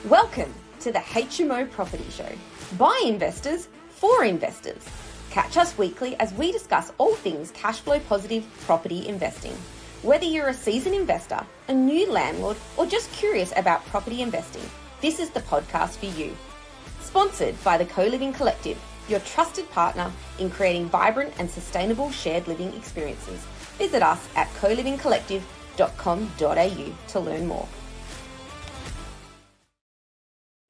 Welcome to the HMO Property Show. By investors, for investors. Catch us weekly as we discuss all things cash flow positive property investing. Whether you're a seasoned investor, a new landlord, or just curious about property investing, this is the podcast for you. Sponsored by the Co-Living Collective, your trusted partner in creating vibrant and sustainable shared living experiences. Visit us at colivingcollective.com.au to learn more.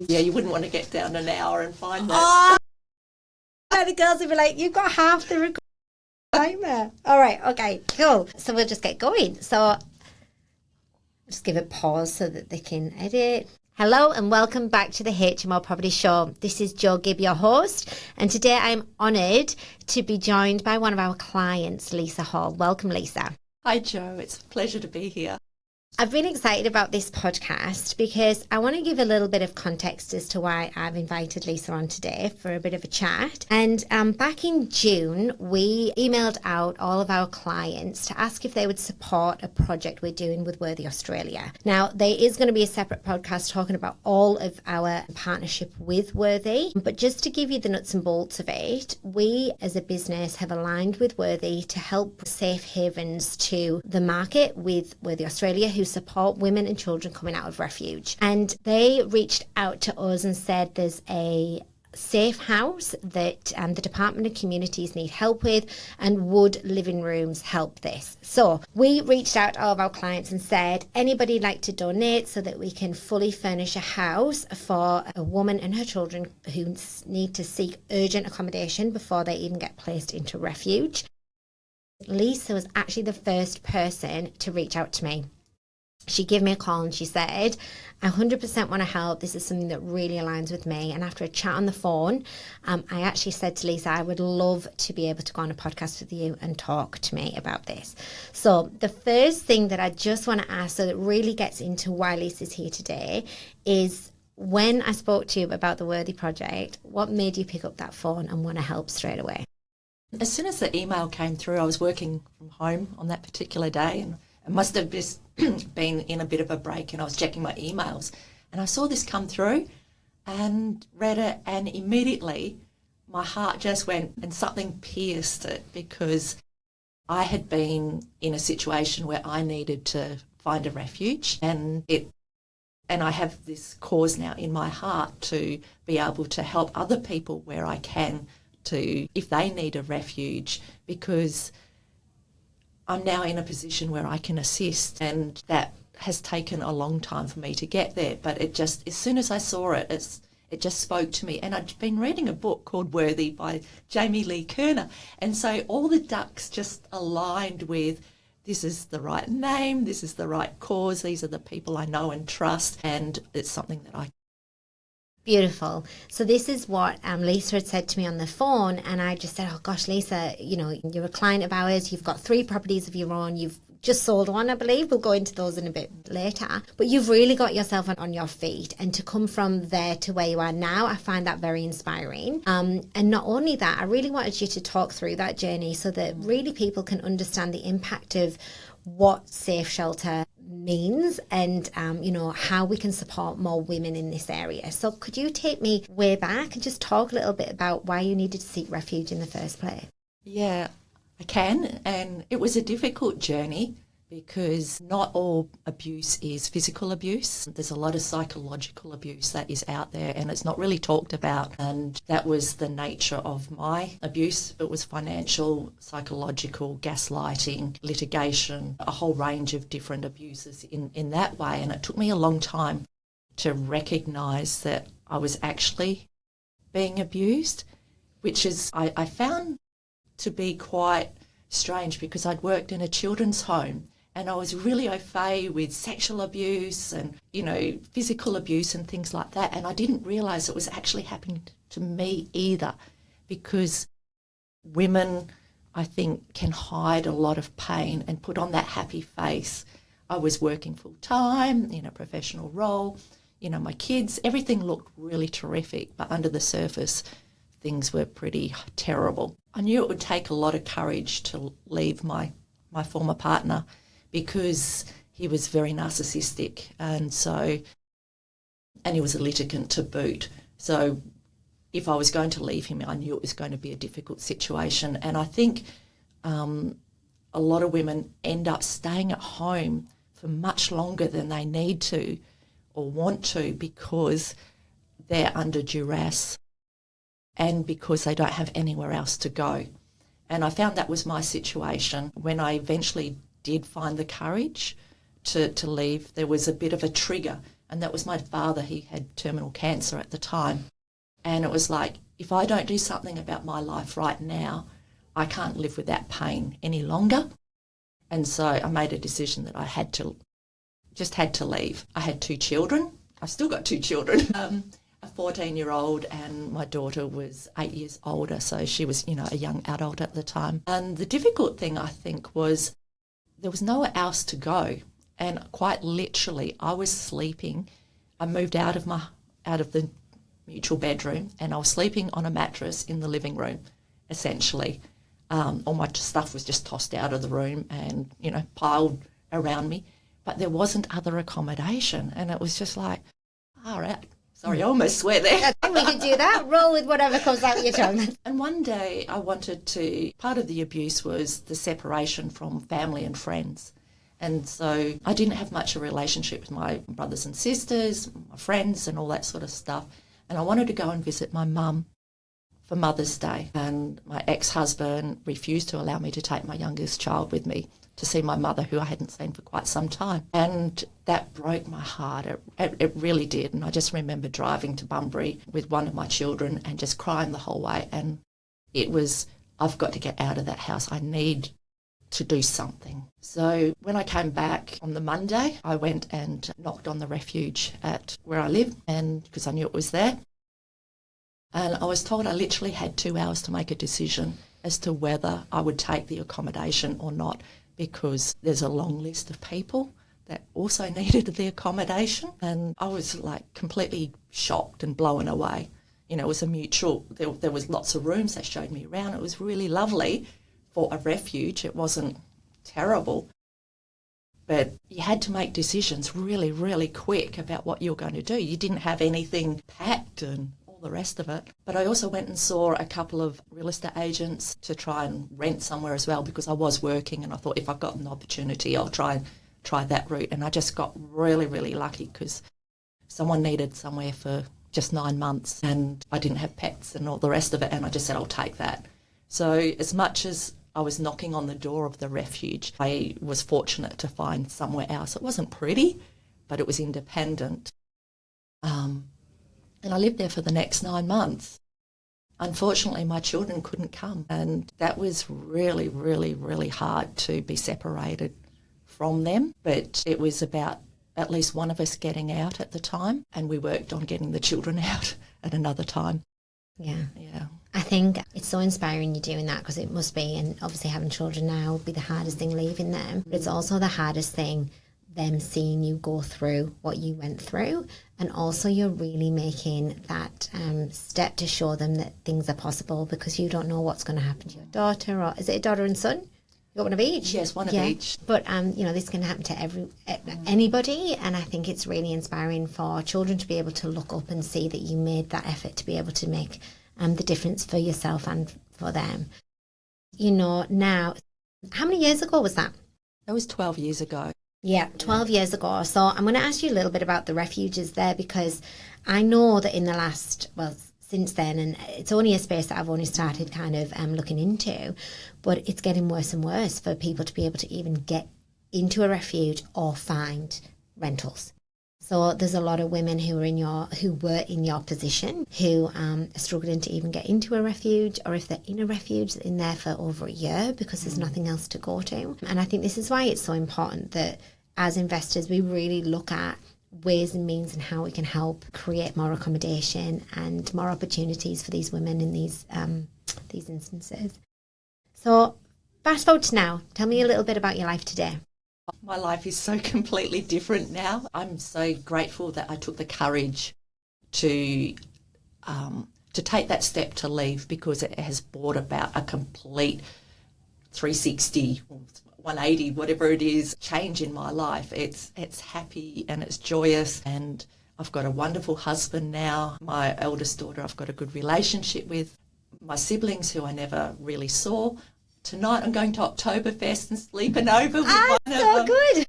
Yeah, you wouldn't want to get down an hour and find that. Oh, the girls would be like, you've got half the timer. All right, okay, cool. So we'll just get going. So just give it pause so that they can edit. Hello and welcome back to the HMO Property Show. This is Jo Gibb, your host, and today I'm honoured to be joined by one of our clients, Lisa Hall. Welcome, Lisa. Hi, Jo. It's a pleasure to be here. I've been excited about this podcast because I want to give a little bit of context as to why I've invited Lisa on today for a bit of a chat. And back in June, we emailed out all of our clients to ask if they would support a project we're doing with Worthy Australia. Now, there is going to be a separate podcast talking about all of our partnership with Worthy, but just to give you the nuts and bolts of it, we as a business have aligned with Worthy to help safe havens to the market with Worthy Australia, who support women and children coming out of refuge. And they reached out to us and said there's a safe house that the Department of Communities need help with, and would living rooms help this? So we reached out to all of our clients and said, anybody like to donate so that we can fully furnish a house for a woman and her children who need to seek urgent accommodation before they even get placed into refuge? Lisa was actually the first person to reach out to me. She gave me a call and she said, I 100% want to help. This is something that really aligns with me. And after a chat on the phone, I actually said to Lisa, I would love to be able to go on a podcast with you and talk to me about this. So the first thing that I just want to ask, so that really gets into why Lisa's here today, is when I spoke to you about the Worthy Project, what made you pick up that phone and want to help straight away? As soon as the email came through, I was working from home on that particular day, and I must have just been in a bit of a break, and I was checking my emails and I saw this come through and read it, and immediately my heart just went and something pierced it, because I had been in a situation where I needed to find a refuge, and I have this cause now in my heart to be able to help other people where I can, to if they need a refuge, because I'm now in a position where I can assist, and that has taken a long time for me to get there. But it just, as soon as I saw it, it just spoke to me. And I'd been reading a book called Worthy by Jamie Lee Kerner. And so all the ducks just aligned with, this is the right name, this is the right cause, these are the people I know and trust, and it's something that I... Beautiful. So this is what Lisa had said to me on the phone, and I just said, oh gosh, Lisa, you know, you're a client of ours, you've got 3 properties of your own, you've just sold one, I believe. We'll go into those in a bit later. But you've really got yourself on your feet, and to come from there to where you are now, I find that very inspiring. And not only that, I really wanted you to talk through that journey so that really people can understand the impact of what safe shelter means, and you know, how we can support more women in this area. So could you take me way back and just talk a little bit about why you needed to seek refuge in the first place? Yeah, I can. And it was a difficult journey, because not all abuse is physical abuse. There's a lot of psychological abuse that is out there, and it's not really talked about. And that was the nature of my abuse. It was financial, psychological, gaslighting, litigation, a whole range of different abuses in that way. And it took me a long time to recognise that I was actually being abused, which is, I found to be quite strange, because I'd worked in a children's home, and I was really au fait with sexual abuse and, you know, physical abuse and things like that. And I didn't realise it was actually happening to me either, because women, I think, can hide a lot of pain and put on that happy face. I was working full time in a professional role. You know, my kids, everything looked really terrific, but under the surface, things were pretty terrible. I knew it would take a lot of courage to leave my former partner, because he was very narcissistic, and so and he was a litigant to boot. So if I was going to leave him, I knew it was going to be a difficult situation. And I think a lot of women end up staying at home for much longer than they need to or want to because they're under duress and because they don't have anywhere else to go. And I found that was my situation. When I eventually did find the courage to leave, there was a bit of a trigger, and that was my father. He had terminal cancer at the time. And it was like, if I don't do something about my life right now, I can't live with that pain any longer. And so I made a decision that I had to leave. I had 2 children. I've still got 2 children, a 14-year-old, and my daughter was 8 years older, so she was, a young adult at the time. And the difficult thing, I think, was there was nowhere else to go. And quite literally, I was sleeping. I moved out of the mutual bedroom, and I was sleeping on a mattress in the living room, essentially. All my stuff was just tossed out of the room and, piled around me. But there wasn't other accommodation, and it was just like, all right. Sorry, I almost swear there. We could do that. Roll with whatever comes out your tongue. And one day part of the abuse was the separation from family and friends. And so I didn't have much of a relationship with my brothers and sisters, my friends and all that sort of stuff. And I wanted to go and visit my mum for Mother's Day. And my ex-husband refused to allow me to take my youngest child with me to see my mother, who I hadn't seen for quite some time. And that broke my heart. It really did. And I just remember driving to Bunbury with one of my children and just crying the whole way. And it was, I've got to get out of that house. I need to do something. So when I came back on the Monday, I went and knocked on the refuge at where I live, and because I knew it was there. And I was told I literally had 2 hours to make a decision as to whether I would take the accommodation or not, because there's a long list of people that also needed the accommodation. And I was like completely shocked and blown away. It was a mutual, there was lots of rooms. They showed me around. It was really lovely for a refuge. It wasn't terrible. But you had to make decisions really, really quick about what you were going to do. You didn't have anything packed and all the rest of it. But I also went and saw a couple of real estate agents to try and rent somewhere as well, because I was working, and I thought if I've got an opportunity, I'll try that route. And I just got really, really lucky because someone needed somewhere for just 9 months, and I didn't have pets and all the rest of it, and I just said, I'll take that. So as much as I was knocking on the door of the refuge, I was fortunate to find somewhere else. It wasn't pretty, but it was independent. And I lived there for the next 9 months. Unfortunately, my children couldn't come, and that was really, really, really hard to be separated from them. But it was about at least one of us getting out at the time, and we worked on getting the children out at another time. Yeah. Yeah. I think it's so inspiring you doing that, because it must be, and obviously having children now would be the hardest thing leaving them, but it's also the hardest thing them seeing you go through what you went through, and also you're really making that step to show them that things are possible, because you don't know what's going to happen to your daughter, or is it a daughter and son? You got one of each? Yes, one of each. But, this can happen to anybody, and I think it's really inspiring for children to be able to look up and see that you made that effort to be able to make the difference for yourself and for them. Now, how many years ago was that? That was 12 years ago. Yeah, 12 years ago. So I'm going to ask you a little bit about the refuges there, because I know that in the last, since then, and it's only a space that I've only started kind of looking into, but it's getting worse and worse for people to be able to even get into a refuge or find rentals. So there's a lot of women who were in your position who are struggling to even get into a refuge, or if they're in a refuge, they're in there for over a year because there's nothing else to go to. And I think this is why it's so important that as investors we really look at ways and means and how we can help create more accommodation and more opportunities for these women in these instances. So fast forward to now. Tell me a little bit about your life today. My life is so completely different now. I'm so grateful that I took the courage to take that step to leave, because it has brought about a complete 360, 180, whatever it is, change in my life. It's happy and it's joyous, and I've got a wonderful husband now. My eldest daughter I've got a good relationship with. My siblings who I never really saw. Tonight I'm going to Oktoberfest and sleeping over with one of them. So good.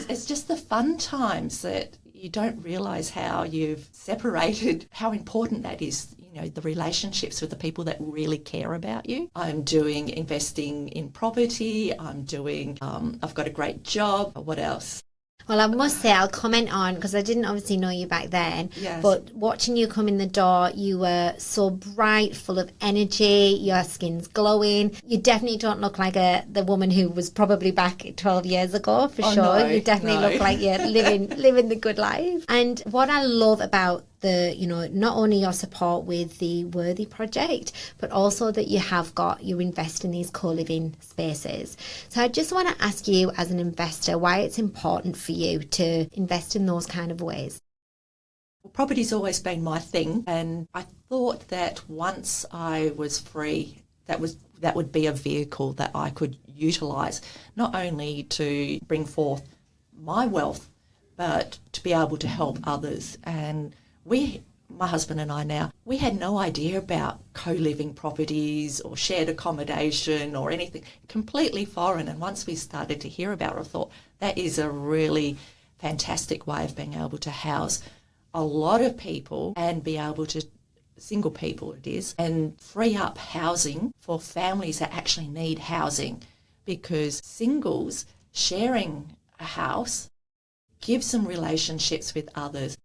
It's just the fun times that you don't realise how you've separated, how important that is, the relationships with the people that really care about you. I'm doing investing in property. I've got a great job. What else? Well, I must say, I'll comment on, because I didn't obviously know you back then, Yes. but watching you come in the door, you were so bright, full of energy, your skin's glowing. You definitely don't look like the woman who was probably back 12 years ago, for sure. No, You definitely no. look like you're living the good life. And what I love about not only your support with the Worthy project, but also that you invest in these co-living spaces. So I just want to ask you as an investor why it's important for you to invest in those kind of ways. Well, property's always been my thing, and I thought that once I was free, that would be a vehicle that I could utilise, not only to bring forth my wealth, but to be able to help others. And my husband and I now, we had no idea about co-living properties or shared accommodation or anything, completely foreign. And once we started to hear about it, I thought that is a really fantastic way of being able to house a lot of people and be able to, single people it is, and free up housing for families that actually need housing, because singles sharing a house gives them relationships with others,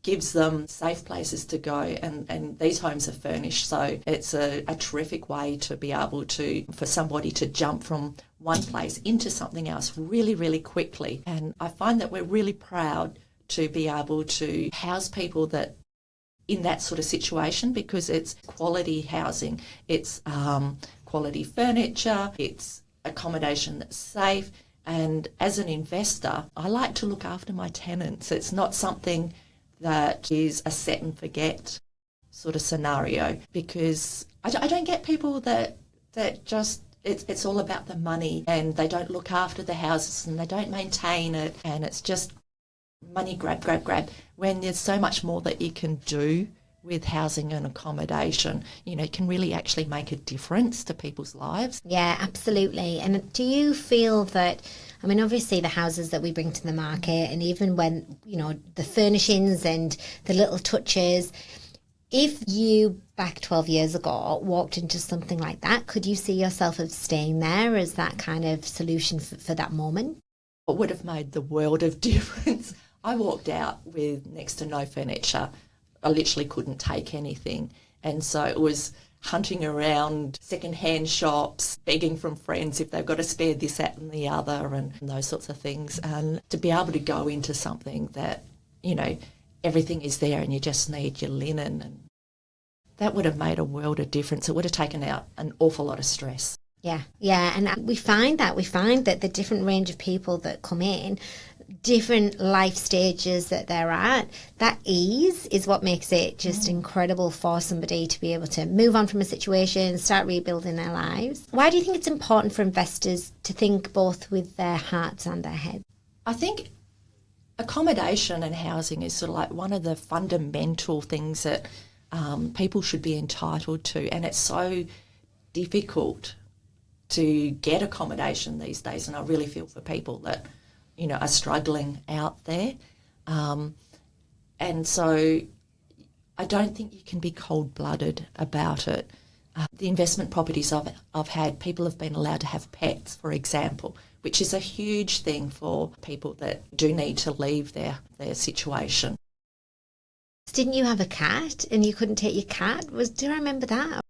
gives them safe places to go, and these homes are furnished, so it's a terrific way to be able for somebody to jump from one place into something else really, really quickly. And I find that we're really proud to be able to house people that in that sort of situation, because it's quality housing, it's quality furniture, it's accommodation that's safe. And as an investor, I like to look after my tenants. It's not something that is a set and forget sort of scenario, because I don't get people that just, it's all about the money and they don't look after the houses and they don't maintain it, and it's just money grab, when there's so much more that you can do with housing and accommodation. It can really actually make a difference to people's lives. Yeah, absolutely. And do you feel that, obviously the houses that we bring to the market, and even when, the furnishings and the little touches, if you back 12 years ago walked into something like that, could you see yourself as staying there as that kind of solution for that moment? It would have made the world of difference. I walked out with next to no furniture. I literally couldn't take anything. And so it was hunting around second-hand shops, begging from friends if they've got a spare this, that and the other, and those sorts of things. And to be able to go into something that, everything is there and you just need your linen, and that would have made a world of difference. It would have taken out an awful lot of stress. Yeah, and we find that the different range of people that come in, different life stages that they're at, that ease is what makes it just incredible for somebody to be able to move on from a situation, start rebuilding their lives. Why do you think it's important for investors to think both with their hearts and their heads? I think accommodation and housing is sort of like one of the fundamental things that people should be entitled to, and it's so difficult to get accommodation these days, and I really feel for people that are struggling out there. And so I don't think you can be cold-blooded about it. The investment properties I've had, people have been allowed to have pets, for example, which is a huge thing for people that do need to leave their situation. Didn't you have a cat and you couldn't take your cat? Do I remember that?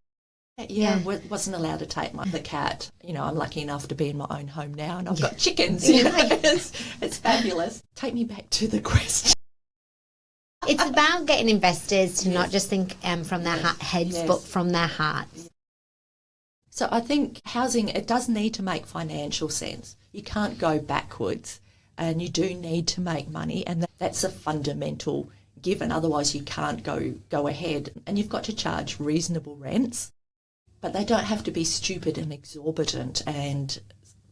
Yeah, wasn't allowed to take the cat. I'm lucky enough to be in my own home now, and I've got chickens. It's fabulous. Take me back to the question. It's about getting investors to not just think from their heads, but from their hearts. So I think housing, it does need to make financial sense. You can't go backwards, and you do need to make money, and that's a fundamental given. Otherwise, you can't go ahead, and you've got to charge reasonable rents. But they don't have to be stupid and exorbitant and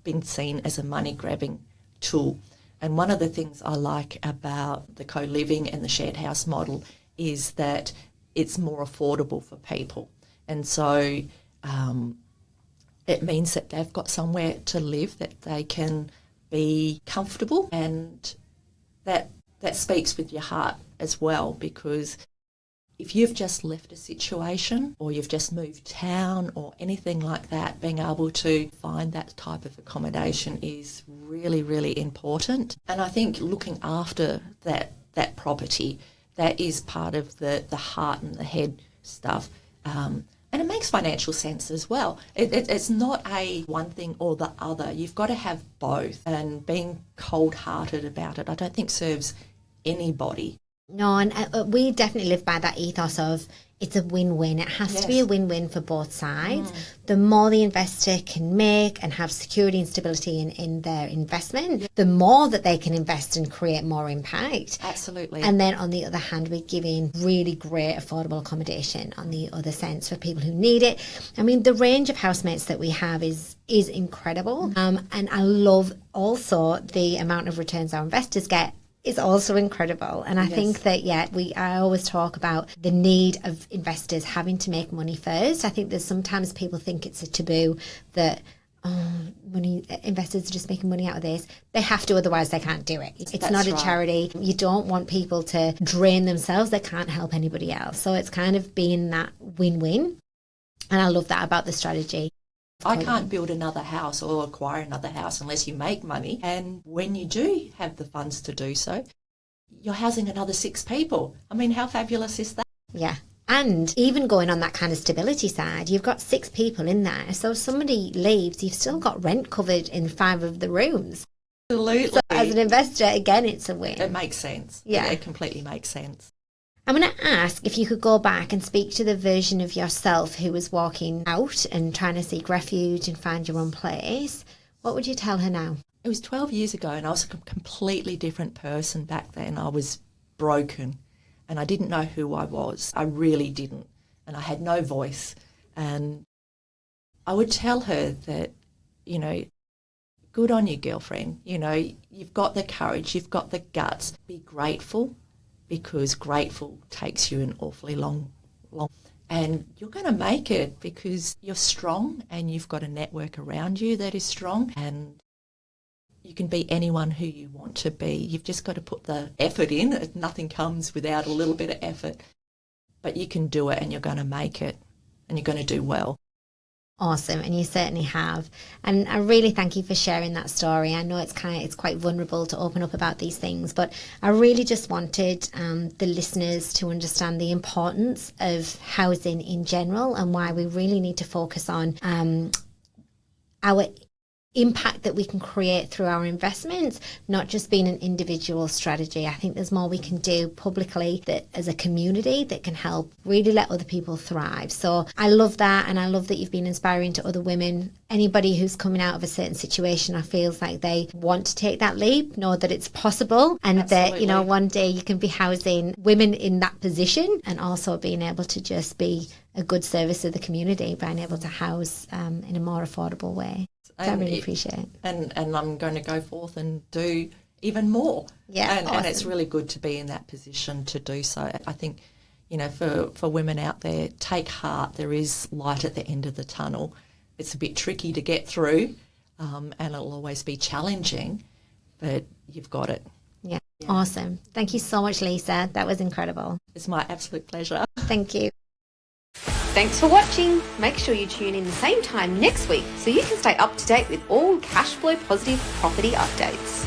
being seen as a money-grabbing tool. And one of the things I like about the co-living and the shared house model is that it's more affordable for people. And so it means that they've got somewhere to live, that they can be comfortable, and that speaks with your heart as well, because if you've just left a situation or you've just moved town or anything like that, being able to find that type of accommodation is really, really important. And I think looking after that property, that is part of the heart and the head stuff. And it makes financial sense as well. It's not a one thing or the other. You've got to have both. And being cold-hearted about it, I don't think serves anybody. No, and we definitely live by that ethos of it's a win-win. It has to be a win-win for both sides. The more the investor can make and have security and stability in their investment, the more that they can invest and create more impact. Absolutely. And then on the other hand, we're giving really great affordable accommodation on the other sense for people who need it. I mean, the range of housemates that we have is incredible. And I love also the amount of returns our investors get is also incredible. And I think that, I always talk about the need of investors having to make money first. I think there's sometimes people think it's a taboo that, investors are just making money out of this. They have to, otherwise they can't do it. It's not a charity. You don't want people to drain themselves. They can't help anybody else. So it's kind of being that win-win. And I love that about the strategy. I can't build another house or acquire another house unless you make money. And when you do have the funds to do so, you're housing another 6 people. I mean, how fabulous is that? Yeah. And even going on that kind of stability side, you've got 6 people in there. So if somebody leaves, you've still got rent covered in 5 of the rooms. Absolutely. So as an investor, again, it's a win. It makes sense. Yeah. It completely makes sense. I'm going to ask if you could go back and speak to the version of yourself who was walking out and trying to seek refuge and find your own place. What would you tell her now? It was 12 years ago and I was a completely different person back then. I was broken and I didn't know who I was. I really didn't. And I had no voice. And I would tell her that, good on you, girlfriend. You've got the courage, you've got the guts. Be grateful, because grateful takes you an awfully long, and you're going to make it because you're strong and you've got a network around you that is strong, and you can be anyone who you want to be. You've just got to put the effort in. Nothing comes without a little bit of effort, but you can do it and you're going to make it and you're going to do well. Awesome, and you certainly have. And I really thank you for sharing that story. I know it's quite vulnerable to open up about these things, but I really just wanted the listeners to understand the importance of housing in general and why we really need to focus on our impact that we can create through our investments, not just being an individual strategy. I think there's more we can do publicly that as a community that can help really let other people thrive. So I love that, and I love that you've been inspiring to other women. Anybody who's coming out of a certain situation, I feel like they want to take that leap, know that it's possible, and Absolutely. that one day you can be housing women in that position, and also being able to just be a good service to the community, being able to house in a more affordable way. I really appreciate it. And I'm going to go forth and do even more. Yeah, and, awesome. And it's really good to be in that position to do so. I think, for women out there, take heart. There is light at the end of the tunnel. It's a bit tricky to get through, and it'll always be challenging, but you've got it. Yeah, awesome. Thank you so much, Lisa. That was incredible. It's my absolute pleasure. Thank you. Thanks for watching. Make sure you tune in the same time next week so you can stay up to date with all cash flow positive property updates.